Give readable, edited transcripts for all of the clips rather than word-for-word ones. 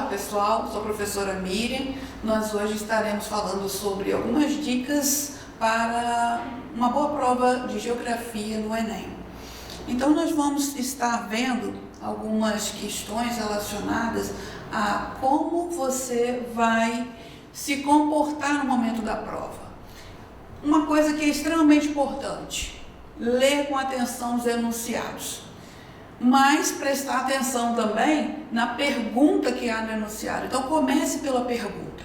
pessoal, sou a professora Miriam. Nós hoje estaremos falando sobre algumas dicas para uma boa prova de geografia no Enem. Então nós vamos estar vendo algumas questões relacionadas a como você vai se comportar no momento da prova. Uma coisa que é extremamente importante: ler com atenção os enunciados, mas prestar atenção também na pergunta que há no enunciado. Então comece pela pergunta,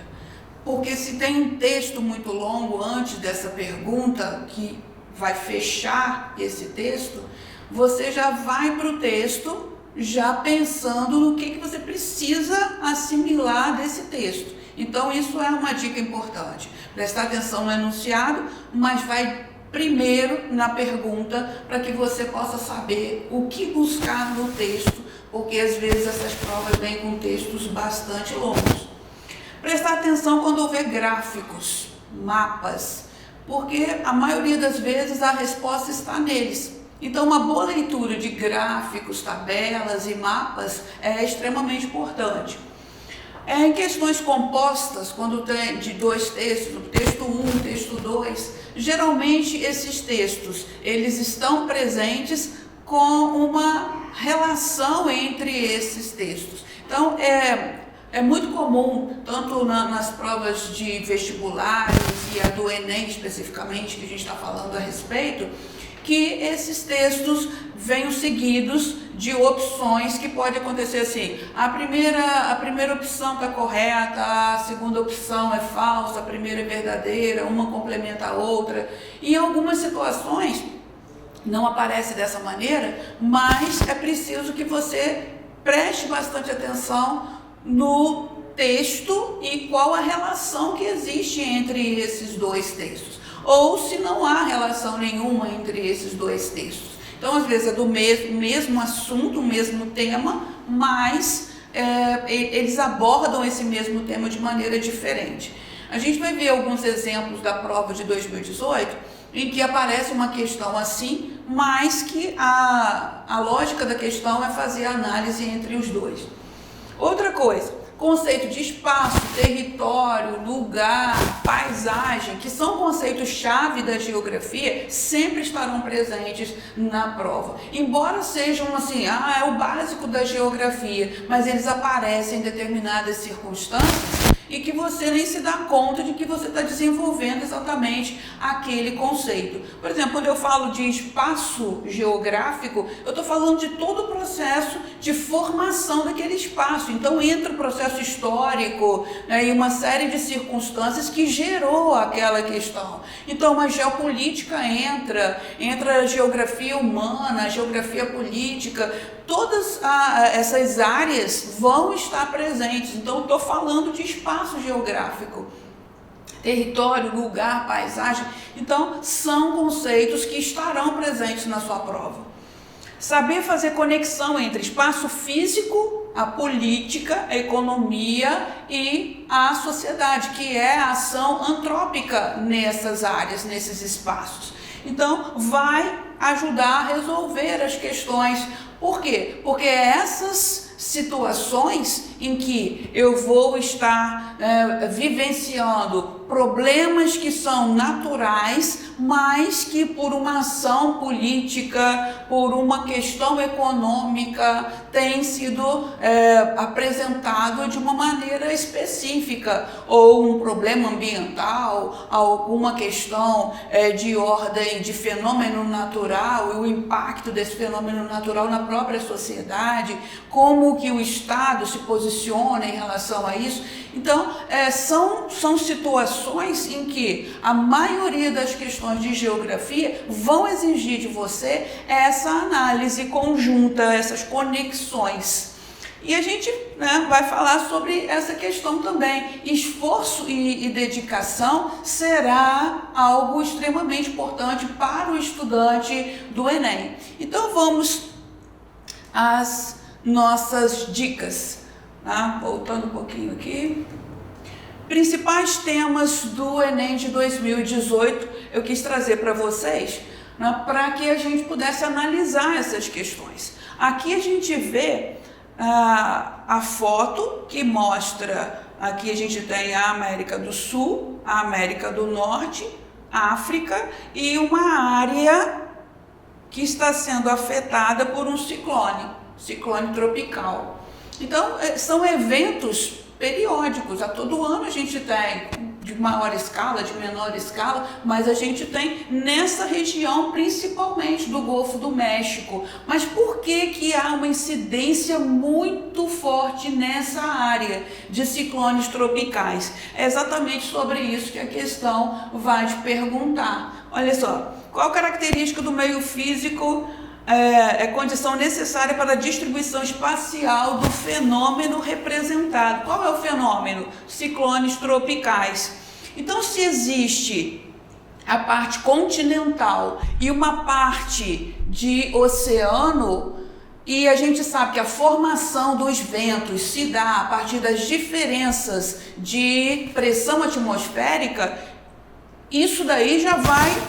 porque se tem um texto muito longo antes dessa pergunta que vai fechar esse texto, você já vai para o texto já pensando no que você precisa assimilar desse texto. Então isso é uma dica importante: prestar atenção no enunciado, mas vai primeiro na pergunta, para que você possa saber o que buscar no texto, porque às vezes essas provas vêm com textos bastante longos. Prestar atenção quando houver gráficos, mapas, porque a maioria das vezes a resposta está neles. Então uma boa leitura de gráficos, tabelas e mapas é extremamente importante. Em questões compostas, quando tem de dois textos, texto 1, texto 2, geralmente esses textos, eles estão presentes com uma relação entre esses textos. Então, é muito comum, tanto nas provas de vestibulares e a do Enem especificamente, que a gente está falando a respeito, que esses textos venham seguidos de opções que pode acontecer assim: a primeira opção está correta, a segunda opção é falsa, a primeira é verdadeira, uma complementa a outra. E em algumas situações não aparece dessa maneira, mas é preciso que você preste bastante atenção no texto e qual a relação que existe entre esses dois textos, ou se não há relação nenhuma entre esses dois textos. Então, às vezes é do mesmo assunto, o mesmo tema, mas eles abordam esse mesmo tema de maneira diferente. A gente vai ver alguns exemplos da prova de 2018, em que aparece uma questão assim, mas que a lógica da questão é fazer a análise entre os dois. Outra coisa: conceito de espaço, território, lugar, paisagem, que são conceitos-chave da geografia, sempre estarão presentes na prova. Embora sejam assim, é o básico da geografia, mas eles aparecem em determinadas circunstâncias e que você nem se dá conta de que você está desenvolvendo exatamente aquele conceito. Por exemplo, quando eu falo de espaço geográfico, eu estou falando de todo o processo de formação daquele espaço. Então entra o processo histórico, né, e uma série de circunstâncias que gerou aquela questão. Então a geopolítica entra a geografia humana, a geografia política, todas essas áreas vão estar presentes. Então estou falando de espaço geográfico, território, lugar, paisagem. Então são conceitos que estarão presentes na sua prova. Saber fazer conexão entre espaço físico, a política, a economia e a sociedade, que é a ação antrópica nessas áreas, nesses espaços. Então vai ajudar a resolver as questões. Por quê? Porque essas situações em que eu vou estar vivenciando problemas que são naturais, mas que por uma ação política, por uma questão econômica, tem sido apresentado de uma maneira específica, ou um problema ambiental, alguma questão de ordem de fenômeno natural e o impacto desse fenômeno natural na própria sociedade, como que o Estado se posiciona em relação a isso. Então, são situações em que a maioria das questões de geografia vão exigir de você essa análise conjunta, essas conexões. E a gente vai falar sobre essa questão também. Esforço e dedicação será algo extremamente importante para o estudante do Enem. Então vamos às nossas dicas. Voltando um pouquinho aqui. Principais temas do Enem de 2018, eu quis trazer para vocês, para que a gente pudesse analisar essas questões. Aqui a gente vê a foto que mostra, aqui a gente tem a América do Sul, a América do Norte, África e uma área que está sendo afetada por um ciclone tropical. Então, são eventos periódicos, a todo ano a gente tem, de maior escala, de menor escala, mas a gente tem nessa região, principalmente do Golfo do México. Mas por que há uma incidência muito forte nessa área de ciclones tropicais? É exatamente sobre isso que a questão vai te perguntar. Olha só, qual característica do meio físico é condição necessária para a distribuição espacial do fenômeno representado? Qual é o fenômeno? Ciclones tropicais. Então, se existe a parte continental e uma parte de oceano, e a gente sabe que a formação dos ventos se dá a partir das diferenças de pressão atmosférica, isso daí já vai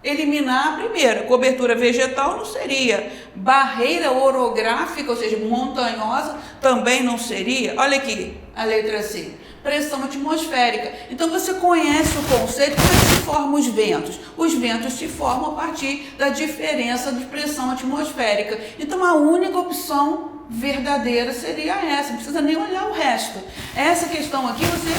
eliminar a primeira. Cobertura vegetal não seria. Barreira orográfica, ou seja, montanhosa, também não seria. Olha aqui, a letra C. Pressão atmosférica. Então você conhece o conceito. Como é que se formam os ventos? Os ventos se formam a partir da diferença de pressão atmosférica. Então a única opção verdadeira seria essa. Não precisa nem olhar o resto. Essa questão aqui você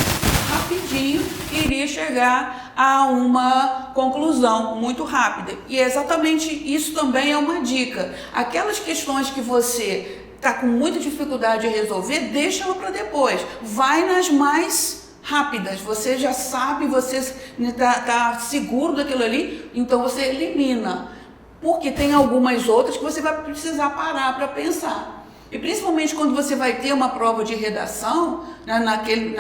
rapidinho iria chegar a uma conclusão muito rápida. E exatamente isso também é uma dica. Aquelas questões que você está com muita dificuldade de resolver, deixa ela para depois. Vai nas mais rápidas. Você já sabe, você está seguro daquilo ali, então você elimina. Porque tem algumas outras que você vai precisar parar para pensar. E principalmente quando você vai ter uma prova de redação, né, naquele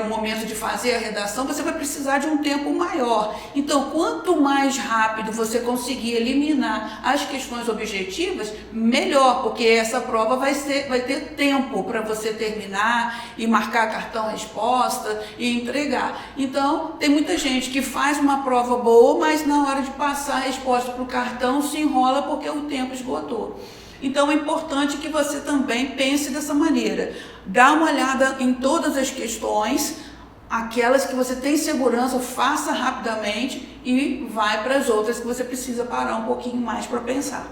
momento de fazer a redação, você vai precisar de um tempo maior. Então, quanto mais rápido você conseguir eliminar as questões objetivas, melhor, porque essa prova vai ter tempo para você terminar e marcar cartão resposta e entregar. Então, tem muita gente que faz uma prova boa, mas na hora de passar a resposta para o cartão se enrola porque o tempo esgotou. Então é importante que você também pense dessa maneira. Dá uma olhada em todas as questões, aquelas que você tem segurança, faça rapidamente e vai para as outras que você precisa parar um pouquinho mais para pensar.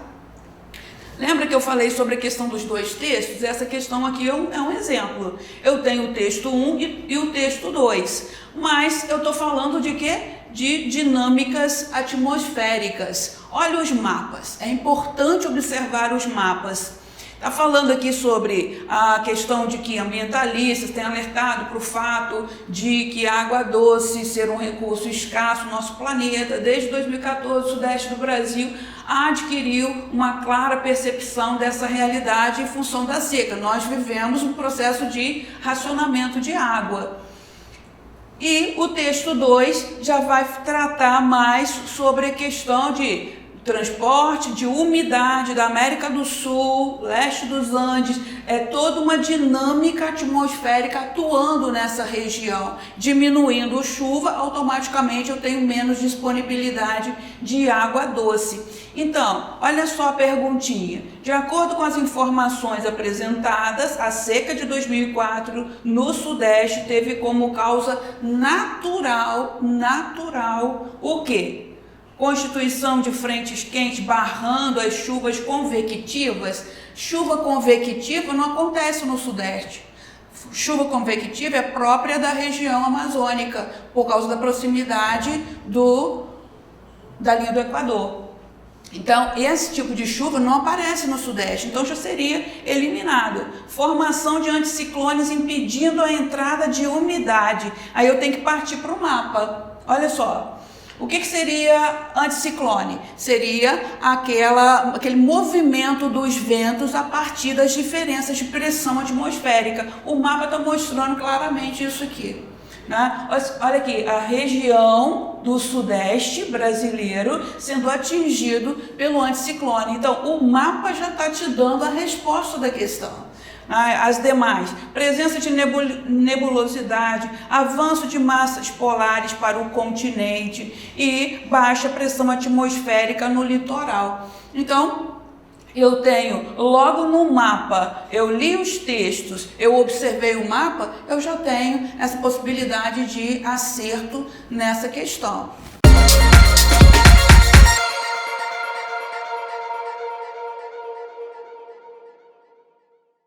Lembra que eu falei sobre a questão dos dois textos? Essa questão aqui é um exemplo. Eu tenho o texto 1 e o texto 2, mas eu estou falando de quê? De dinâmicas atmosféricas. Olha os mapas, é importante observar os mapas. Está falando aqui sobre a questão de que ambientalistas têm alertado para o fato de que a água doce ser um recurso escasso no nosso planeta. Desde 2014, o sudeste do Brasil adquiriu uma clara percepção dessa realidade em função da seca. Nós vivemos um processo de racionamento de água. E o texto 2 já vai tratar mais sobre a questão de transporte, de umidade da América do Sul, leste dos Andes, é toda uma dinâmica atmosférica atuando nessa região. Diminuindo a chuva, automaticamente eu tenho menos disponibilidade de água doce. Então, olha só a perguntinha. De acordo com as informações apresentadas, a seca de 2004 no Sudeste teve como causa natural, o quê? Constituição de frentes quentes barrando as chuvas convectivas. Chuva convectiva não acontece no Sudeste. Chuva convectiva é própria da região amazônica, por causa da proximidade da linha do Equador. Então, esse tipo de chuva não aparece no Sudeste, então já seria eliminado. Formação de anticiclones impedindo a entrada de umidade. Aí eu tenho que partir para o mapa. Olha só. O que seria anticiclone? Seria aquele movimento dos ventos a partir das diferenças de pressão atmosférica. O mapa está mostrando claramente isso aqui. Né? Olha aqui, a região do Sudeste brasileiro sendo atingido pelo anticiclone. Então, o mapa já está te dando a resposta da questão. As demais, presença de nebulosidade, avanço de massas polares para o continente e baixa pressão atmosférica no litoral. Então, eu tenho logo no mapa, eu li os textos, eu observei o mapa, eu já tenho essa possibilidade de acerto nessa questão.